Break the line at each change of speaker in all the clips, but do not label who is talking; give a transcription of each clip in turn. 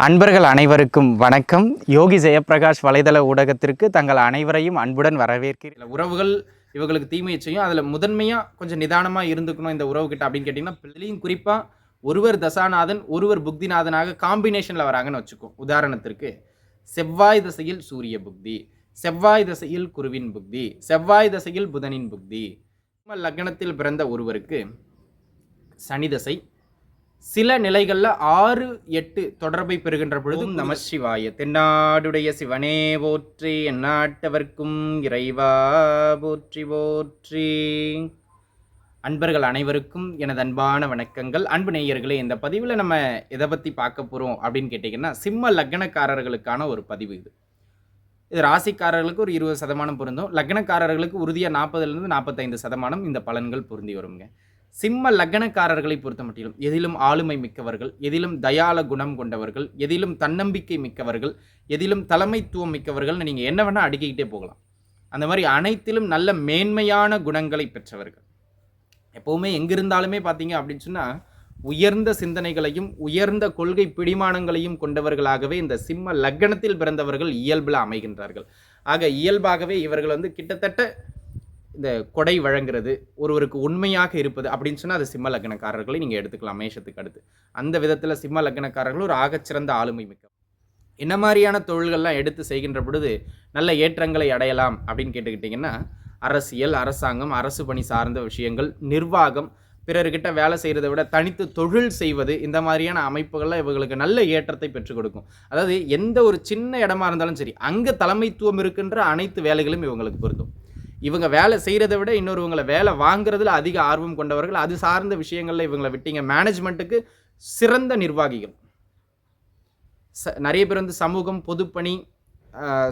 அன்பர்கள் அனைவருக்கும் வணக்கம். யோகி ஜெயப்பிரகாஷ் வலைதள ஊடகத்திற்கு தங்கள் அனைவரையும் அன்புடன் வரவேற்கிறேன். உறவுகள் இவங்களுக்கு தீமையை செய்யும். அதில் முதன்மையாக கொஞ்சம் நிதானமாக இருந்துக்கணும் இந்த உறவுகிட்ட அப்படின்னு கேட்டிங்கன்னா, பிள்ளையும் குறிப்பாக ஒருவர் தசாநாதன் ஒருவர் புக்திநாதனாக காம்பினேஷனில் வராங்கன்னு வச்சுக்கோம். உதாரணத்திற்கு செவ்வாய் திசையில் சூரிய புக்தி, செவ்வாய் திசையில் குருவின் புக்தி, செவ்வாய் திசையில் புதனின் புக்தி. லக்னத்தில் பிறந்த ஒருவருக்கு சனி தசை சில நிலைகளில் 6-8 தொடர்பை பெறுகின்ற பொழுதும் நமசிவாய தென்னாடுடைய சிவனே போற்றி, எந்நாட்டவர்க்கும் இறைவா போற்றி போற்றி. அன்பர்கள் அனைவருக்கும் எனது அன்பான வணக்கங்கள். அன்பு நேயர்களே, இந்த பதிவில் நம்ம எதை பற்றி பார்க்க போகிறோம் அப்படின்னு கேட்டிங்கன்னா, சிம்ம லக்னக்காரர்களுக்கான ஒரு பதிவு இது. இது ராசிக்காரர்களுக்கு ஒரு 20% பொருந்தும். லக்னக்காரர்களுக்கு உறுதியாக 40% 45% இந்த பலன்கள் பொருந்தி வருங்க. சிம்ம லக்னக்காரர்களை பொறுத்த மட்டிலும் எதிலும் ஆளுமை மிக்கவர்கள், எதிலும் தயால குணம் கொண்டவர்கள், எதிலும் தன்னம்பிக்கை மிக்கவர்கள், எதிலும் தலைமைத்துவம் மிக்கவர்கள்னு நீங்கள் என்ன வேணால் அடுக்கிக்கிட்டே போகலாம். அந்த மாதிரி அனைத்திலும் நல்ல மேன்மையான குணங்களை பெற்றவர்கள். எப்போவுமே எங்கிருந்தாலுமே பார்த்தீங்க அப்படின்னு சொன்னால் உயர்ந்த சிந்தனைகளையும் உயர்ந்த கொள்கை பிடிமானங்களையும் கொண்டவர்களாகவே இந்த சிம்ம லக்னத்தில் பிறந்தவர்கள் இயல்பில் அமைகின்றார்கள். ஆக இயல்பாகவே இவர்கள் கிட்டத்தட்ட இந்த கொடை வழங்குறது, ஒருவருக்கு உண்மையாக இருப்பது அப்படின்னு சொன்னால் அது சிம்ம லக்னக்காரர்களை நீங்கள் எடுத்துக்கலாம். மேஷத்துக்கு அடுத்து அந்த விதத்தில் சிம்ம லக்னக்காரர்கள் ஒரு ஆகச்சிறந்த ஆளுமை மிக்க என்ன மாதிரியான தொழில்கள்லாம் எடுத்து செய்கின்ற பொழுது நல்ல ஏற்றங்களை அடையலாம் அப்படின்னு கேட்டுக்கிட்டிங்கன்னா, அரசியல், அரசாங்கம், அரசு பணி சார்ந்த விஷயங்கள், நிர்வாகம், பிறர்கிட்ட வேலை செய்கிறத விட தனித்து தொழில் செய்வது, இந்த மாதிரியான அமைப்புகள்லாம் இவங்களுக்கு நல்ல ஏற்றத்தை பெற்றுக் கொடுக்கும். அதாவது எந்த ஒரு சின்ன இடமா இருந்தாலும் சரி, அங்கே தலைமைத்துவம் இருக்கின்ற அனைத்து வேலைகளும் இவங்களுக்கு பொருந்தும். இவங்க வேலை செய்கிறத விட இன்னொருவங்களை வேலை வாங்குறதுல அதிக ஆர்வம் கொண்டவர்கள். அது சார்ந்த விஷயங்களில் இவங்களை விட்டீங்க, மேனேஜ்மெண்ட்டுக்கு சிறந்த நிர்வாகிகள். நிறைய பேர் சமூகம், பொதுப்பணி,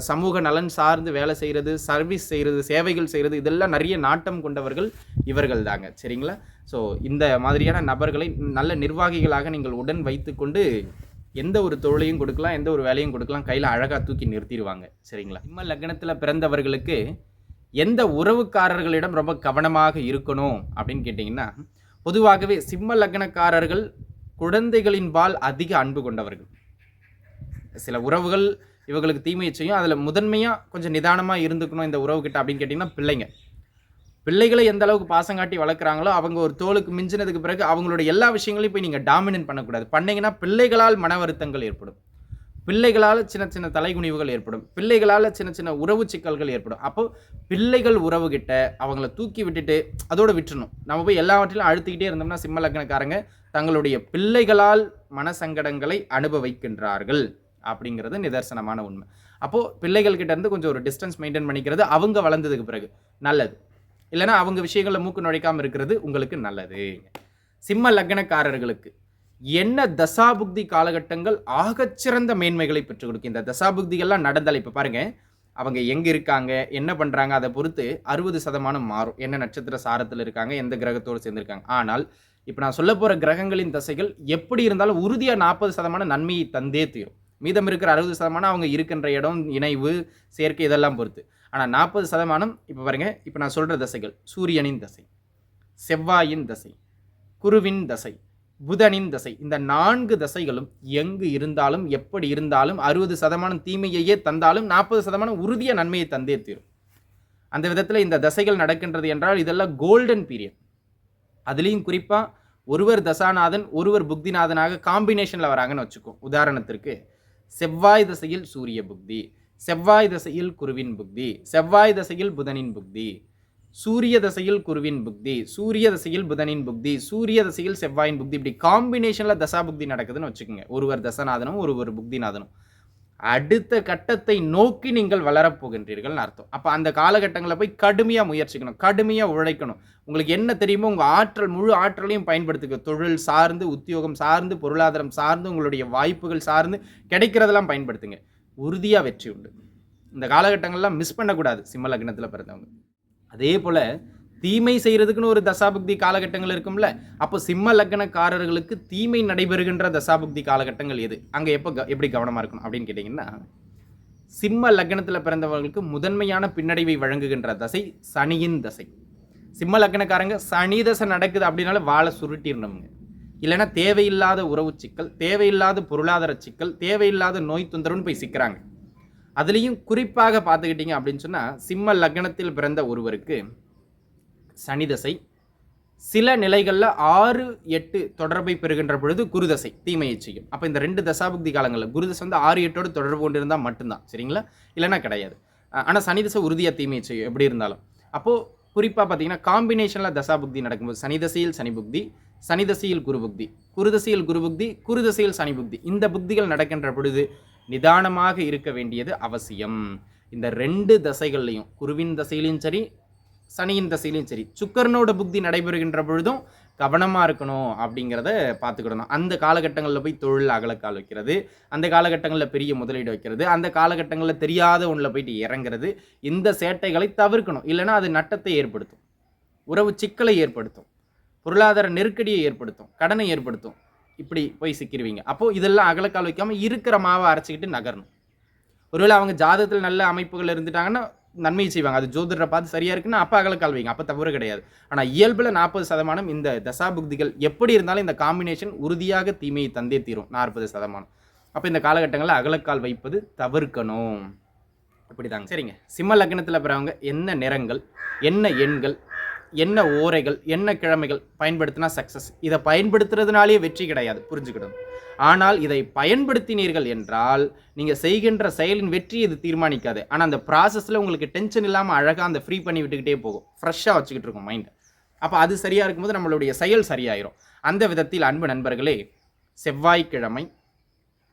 சமூக நலன் சார்ந்து வேலை செய்கிறது, சர்வீஸ் செய்கிறது, சேவைகள் செய்கிறது, இதெல்லாம் நிறைய நாட்டம் கொண்டவர்கள் இவர்கள் தாங்க. சரிங்களா? ஸோ இந்த மாதிரியான நபர்களை நல்ல நிர்வாகிகளாக நீங்கள் உடன் வைத்து கொண்டு எந்த ஒரு தொழிலையும் கொடுக்கலாம், எந்த ஒரு வேலையும் கொடுக்கலாம், கையில் அழகாக தூக்கி நிறுத்திடுவாங்க. சரிங்களா? சிம்ம லக்னத்தில் பிறந்தவர்களுக்கு எந்த உறவுக்காரர்களிடம் ரொம்ப கவனமாக இருக்கணும் அப்படின்னு கேட்டிங்கன்னா, பொதுவாகவே சிம்ம லக்னக்காரர்கள் குழந்தைகளின் பால் அதிக அன்பு கொண்டவர்கள். சில உறவுகள் இவங்களுக்கு தீமையை செய்யும். அதில் முதன்மையாக கொஞ்சம் நிதானமாக இருந்துக்கணும் இந்த உறவுகிட்ட அப்படின்னு கேட்டிங்கன்னா, பிள்ளைகளை எந்த அளவுக்கு பாசங்காட்டி வளர்க்குறாங்களோ அவங்க ஒரு தோளுக்கு மிஞ்சினதுக்கு பிறகு அவங்களோட எல்லா விஷயங்களையும் போய் நீங்கள் டாமினேட் பண்ணக்கூடாது. பண்ணிங்கன்னா பிள்ளைகளால் மன வருத்தங்கள் ஏற்படும், பிள்ளைகளால் சின்ன சின்ன தலைகுனிவுகள் ஏற்படும், பிள்ளைகளால் சின்ன சின்ன உறவு சிக்கல்கள் ஏற்படும். அப்போது பிள்ளைகள் உறவுகிட்ட அவங்கள தூக்கி விட்டுட்டு அதோடு விட்டுறணும். நம்ம போய் எல்லாவற்றிலும் அழுத்திக்கிட்டே இருந்தோம்னா சிம்ம லக்னக்காரங்க தங்களுடைய பிள்ளைகளால் மனசங்கடங்களை அனுபவிக்கின்றார்கள் அப்படிங்கிறது நிதர்சனமான உண்மை. அப்போது பிள்ளைகள்கிட்ட இருந்து கொஞ்சம் ஒரு டிஸ்டன்ஸ் மெயின்டைன் பண்ணிக்கிறது அவங்க வளர்ந்ததுக்கு பிறகு நல்லது. இல்லைனா அவங்க விஷயங்களில் மூக்கு நுழைக்காமல் இருக்கிறது உங்களுக்கு நல்லது. சிம்ம லக்னக்காரர்களுக்கு என்ன தசாபுக்தி காலகட்டங்கள் ஆகச்சிறந்த மேன்மைகளை பெற்றுக் கொடுக்கும். இந்த தசாபுக்திகள்லாம் நடந்தால் இப்போ பாருங்கள், அவங்க எங்கே இருக்காங்க, என்ன பண்ணுறாங்க, அதை பொறுத்து 60% மாறும். என்ன நட்சத்திர சாரத்தில் இருக்காங்க, எந்த கிரகத்தோடு சேர்ந்துருக்காங்க. ஆனால் இப்போ நான் சொல்ல போகிற கிரகங்களின் தசைகள் எப்படி இருந்தாலும் உறுதியாக 40% நன்மையை தந்தே தீரும். மீதம் இருக்கிற 60% அவங்க இருக்கின்ற இடம், இணைவு, சேர்க்கை இதெல்லாம் பொறுத்து. ஆனால் 40% இப்போ பாருங்கள், இப்போ நான் சொல்கிற தசைகள் சூரியனின் தசை, செவ்வாயின் தசை, குருவின் தசை, புதனின் தசை, இந்த 4 தசைகளும் எங்கு இருந்தாலும் எப்படி இருந்தாலும் 60% தீமையையே தந்தாலும் 40% உறுதிய நன்மையை தந்தே தீரும். அந்த விதத்தில் இந்த தசைகள் நடக்கின்றது என்றால் இதெல்லாம் கோல்டன் பீரியட். அதுலேயும் குறிப்பாக ஒருவர் தசாநாதன் ஒருவர் புக்திநாதனாக காம்பினேஷனில் வராங்கன்னு வச்சுக்கோம். உதாரணத்திற்கு செவ்வாய் தசையில் சூரிய புக்தி, செவ்வாய் தசையில் குருவின் புக்தி, செவ்வாய் தசையில் புதனின் புக்தி, சூரிய தசையில் குருவின் புக்தி, சூரிய தசையில் புதனின் புக்தி, சூரிய தசையில் செவ்வாயின் புக்தி, இப்படி காம்பினேஷனில் தசா புக்தி நடக்குதுன்னு வச்சுக்கோங்க. ஒருவர் தசநாதனும் ஒருவர் புக்திநாதனும் அடுத்த கட்டத்தை நோக்கி நீங்கள் வளரப்போகின்றீர்கள்னு அர்த்தம். அப்போ அந்த காலகட்டங்களில் போய் கடுமையாக முயற்சிக்கணும், கடுமையாக உழைக்கணும். உங்களுக்கு என்ன தெரியுமோ உங்கள் ஆற்றல், முழு ஆற்றலையும் பயன்படுத்துங்க. தொழில் சார்ந்து, உத்தியோகம் சார்ந்து, பொருளாதாரம் சார்ந்து, உங்களுடைய வாய்ப்புகள் சார்ந்து கிடைக்கிறதெல்லாம் பயன்படுத்துங்க. உறுதியாக வெற்றி உண்டு. இந்த காலகட்டங்கள்லாம் மிஸ் பண்ணக்கூடாது சிம்ம லக்னத்தில் பிறந்தவங்க. அதே போல் தீமை செய்கிறதுக்குன்னு ஒரு தசாபுக்தி காலகட்டங்கள் இருக்கும்ல. அப்போ சிம்ம லக்னக்காரர்களுக்கு தீமை நடைபெறுகின்ற தசாபுக்தி காலகட்டங்கள் எது, அங்கே எப்படி கவனமாக இருக்கணும் அப்படின்னு கேட்டிங்கன்னா, சிம்ம லக்னத்தில் பிறந்தவர்களுக்கு முதன்மையான பின்னடைவை வழங்குகின்ற தசை சனியின் தசை. சிம்ம லக்னக்காரங்க சனி தசை நடக்குது அப்படின்னால வாழை சுருட்டிடணுங்க. இல்லைன்னா தேவையில்லாத உறவு சிக்கல், தேவையில்லாத பொருளாதார சிக்கல், தேவையில்லாத நோய் தொந்தரவுன்னு போய் சிக்கிறாங்க. அதுலேயும் குறிப்பாக பார்த்துக்கிட்டிங்க அப்படின்னு சொன்னால், சிம்ம லக்னத்தில் பிறந்த ஒருவருக்கு சனி தசை சில நிலைகளில் 6, 8 தொடர்பை பெறுகின்ற பொழுது குருதசை தீமையை செய்யும். அப்போ இந்த 2 தசாபுக்தி காலங்களில் குருதசை 6, 8ஓடு தொடர்பு கொண்டு இருந்தால் மட்டும்தான், சரிங்களா? இல்லைன்னா கிடையாது. ஆனால் சனி தசை உறுதியாக தீமையை செய்யும் எப்படி இருந்தாலும். அப்போது குறிப்பாக பார்த்தீங்கன்னா காம்பினேஷனில் தசாபுக்தி நடக்கும்போது சனி தசையில் சனி புக்தி, சனி தசையில் குரு புக்தி, குருதசையில் குரு புக்தி, குருதசையில் சனி புக்தி, இந்த புக்திகள் நடக்கின்ற பொழுது நிதானமாக இருக்க வேண்டியது அவசியம். இந்த 2 தசைகள்லையும் குருவின் தசையிலையும் சரி, சனியின் தசையிலையும் சரி, சுக்கரனோட புக்தி நடைபெறுகின்ற பொழுதும் கவனமாக இருக்கணும் அப்படிங்கிறத பார்த்துக்கிடணும். அந்த காலகட்டங்களில் போய் தொழில் அகலக்கால் வைக்கிறது, அந்த காலகட்டங்களில் பெரிய முதலீடு வைக்கிறது, அந்த காலகட்டங்களில் தெரியாத ஒன்றில் போயிட்டு இறங்குறது, இந்த சேட்டைகளை தவிர்க்கணும். இல்லைனா அது நட்டத்தை ஏற்படுத்தும், உறவு சிக்கலை ஏற்படுத்தும், பொருளாதார நெருக்கடியை ஏற்படுத்தும், கடனை ஏற்படுத்தும். இப்படி போய் சிக்கிடுவீங்க. அப்போது இதெல்லாம் அகலக்கால் வைக்காமல் இருக்கிற மாவை அரைச்சிக்கிட்டு நகரணும். ஒருவேளை அவங்க ஜாதகத்தில் நல்ல அமைப்புகள் இருந்துட்டாங்கன்னா நன்மையை செய்வாங்க. அது ஜோதிடரை பார்த்து சரியாக இருக்குன்னா அப்போ அகலக்கால் வைங்க, அப்போ தவறு கிடையாது. ஆனால் இயல்பில் 40% இந்த தசாபுக்திகள் எப்படி இருந்தாலும் இந்த காம்பினேஷன் உறுதியாக தீமையை தந்தே தீரும் 40%. அப்போ இந்த காலகட்டங்களில் அகலக்கால் வைப்பது தவிர்க்கணும். இப்படி தாங்க. சரிங்க. சிம்ம லக்னத்தில் பிறவங்க என்ன நிறங்கள், என்ன எண்கள், என்ன ஓரைகள், என்ன கிழமைகள் பயன்படுத்தினா சக்ஸஸ், இதை பயன்படுத்துறதுனாலே வெற்றி கிடையாது, புரிஞ்சுக்கிடணும். ஆனால் இதை பயன்படுத்தினீர்கள் என்றால் நீங்கள் செய்கின்ற செயலின் வெற்றி இது தீர்மானிக்காது. ஆனால் அந்த ப்ராசஸில் உங்களுக்கு டென்ஷன் இல்லாமல் அழகாக அந்த ஃப்ரீ பண்ணி விட்டுக்கிட்டே போகும், ஃப்ரெஷ்ஷாக வச்சுக்கிட்டு இருக்கும் மைண்ட். அப்போ அது சரியாக இருக்கும்போது நம்மளுடைய செயல் சரியாயிரும். அந்த விதத்தில் அன்பு நண்பர்களே, செவ்வாய்க்கிழமை,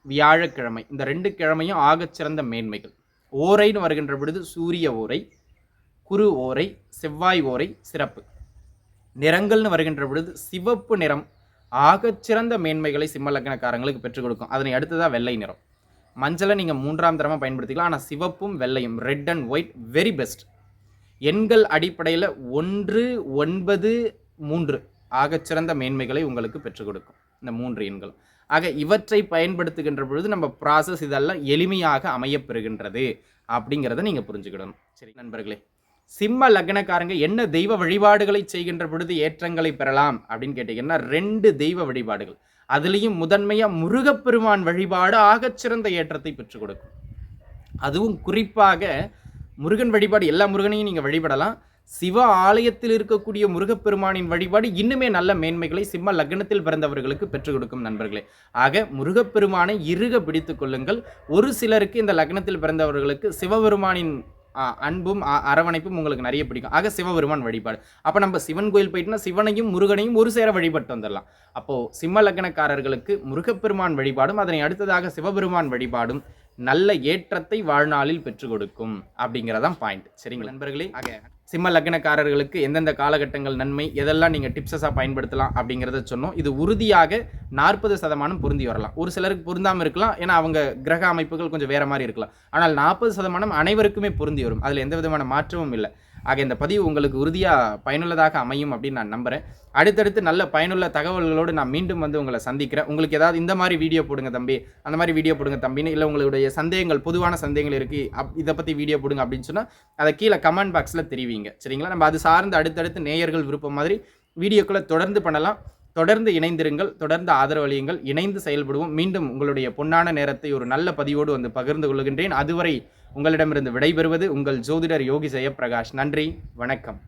வியாழக்கிழமை இந்த 2 கிழமையும் ஆகச்சிறந்த மேன்மைகள். ஓரைன்னு வருகின்ற பொழுது சூரிய ஓரை, குரு ஓரை, செவ்வாய் ஓரை சிறப்பு. நிறங்கள்னு வருகின்ற பொழுது சிவப்பு நிறம் ஆகச்சிறந்த மேன்மைகளை சிம்ம லக்னக்காரங்களுக்கு பெற்றுக் கொடுக்கும். அதனை அடுத்ததாக வெள்ளை நிறம். மஞ்சளை நீங்கள் 3ஆம் தரமாக பயன்படுத்திக்கலாம். ஆனால் சிவப்பும் வெள்ளையும், red and white very best. எண்கள் அடிப்படையில் 1, 9, 3 ஆகச்சிறந்த மேன்மைகளை உங்களுக்கு பெற்றுக் கொடுக்கும் இந்த 3 எண்களும். ஆக இவற்றை பயன்படுத்துகின்ற பொழுது நம்ம ப்ராசஸ் இதெல்லாம் எளிமையாக அமையப்பெறுகின்றது அப்படிங்கிறத நீங்கள் புரிஞ்சுக்கிடணும். சரி நண்பர்களே, சிம்ம லக்னக்காரங்க என்ன தெய்வ வழிபாடுகளை செய்கின்ற பொழுது ஏற்றங்களை பெறலாம் அப்படின்னு கேட்டீங்கன்னா 2 தெய்வ வழிபாடுகள். அதுலேயும் முதன்மையாக முருகப்பெருமான் வழிபாடு ஆகச்சிறந்த ஏற்றத்தை பெற்றுக் கொடுக்கும். அதுவும் குறிப்பாக முருகன் வழிபாடு, எல்லா முருகனையும் நீங்கள் வழிபடலாம். சிவ ஆலயத்தில் இருக்கக்கூடிய முருகப்பெருமானின் வழிபாடு இன்னுமே நல்ல மேன்மைகளை சிம்ம லக்னத்தில் பிறந்தவர்களுக்கு பெற்றுக் கொடுக்கும் நண்பர்களே. ஆக முருகப்பெருமானை இறுக பிடித்துக் கொள்ளுங்கள். ஒரு சிலருக்கு இந்த லக்னத்தில் பிறந்தவர்களுக்கு சிவபெருமானின் அன்பும் அரவணைப்பும் உங்களுக்கு நிறைய பிடிக்கும். ஆக சிவபெருமான் வழிபாடு. அப்போ நம்ம சிவன் கோயில் போயிட்டுனா சிவனையும் முருகனையும் ஒரு சேர வழிபட்டு வந்துடலாம். அப்போது சிம்ம லக்னக்காரர்களுக்கு முருகப்பெருமான் வழிபாடும் அதனை அடுத்ததாக சிவபெருமான் வழிபாடும் நல்ல ஏற்றத்தை வாழ்நாளில் பெற்றுக் கொடுக்கும் அப்படிங்கிறதான் பாயிண்ட். சரிங்களா நண்பர்களே? ஆக சிம்ம லக்னக்காரர்களுக்கு எந்தெந்த காலகட்டங்கள் நன்மை, எதெல்லாம் நீங்கள் டிப்ஸஸாக பயன்படுத்தலாம் அப்படிங்கிறத சொன்னோம். இது உறுதியாக 40% பொருந்தி வரலாம். ஒரு சிலருக்கு பொருந்தாமல் இருக்கலாம், ஏன்னா அவங்க கிரக அமைப்புகள் கொஞ்சம் வேறு மாதிரி இருக்கலாம். ஆனால் 40% அனைவருக்குமே பொருந்தி வரும், அதில் எந்த விதமான மாற்றமும் இல்லை. ஆக இந்த பதிவு உங்களுக்கு உறுதியாக பயனுள்ளதாக அமையும் அப்படின்னு நான் நம்புகிறேன். அடுத்தடுத்து நல்ல பயனுள்ள தகவல்களோடு நான் மீண்டும் வந்து உங்களை சந்திக்கிறேன். உங்களுக்கு ஏதாவது இந்த மாதிரி வீடியோ போடுங்க தம்பி, அந்த மாதிரி வீடியோ போடுங்க தம்பின்னு, இல்லை உங்களுடைய சந்தேகங்கள், பொதுவான சந்தேகங்கள் இருக்குது, இதை பற்றி வீடியோ போடுங்க அப்படின்னு சொன்னால் அதை கீழே கமெண்ட் பாக்ஸில் தெரிவிங்க. சரிங்களா? நம்ம அது சார்ந்து அடுத்தடுத்து நேயர்கள் விருப்பம் மாதிரி வீடியோக்களை தொடர்ந்து பண்ணலாம். தொடர்ந்து இணைந்திருங்கள், தொடர்ந்து ஆதரவளியுங்கள், இணைந்து செயல்படுவோம். மீண்டும் உங்களுடைய பொன்னான நேரத்தை ஒரு நல்ல பதிவோடு வந்து பகிர்ந்து கொள்கின்றேன். அதுவரை உங்களிடமிருந்து விடைபெறுவது உங்கள் ஜோதிடர் யோகி ஜெயப்பிரகாஷ். நன்றி, வணக்கம்.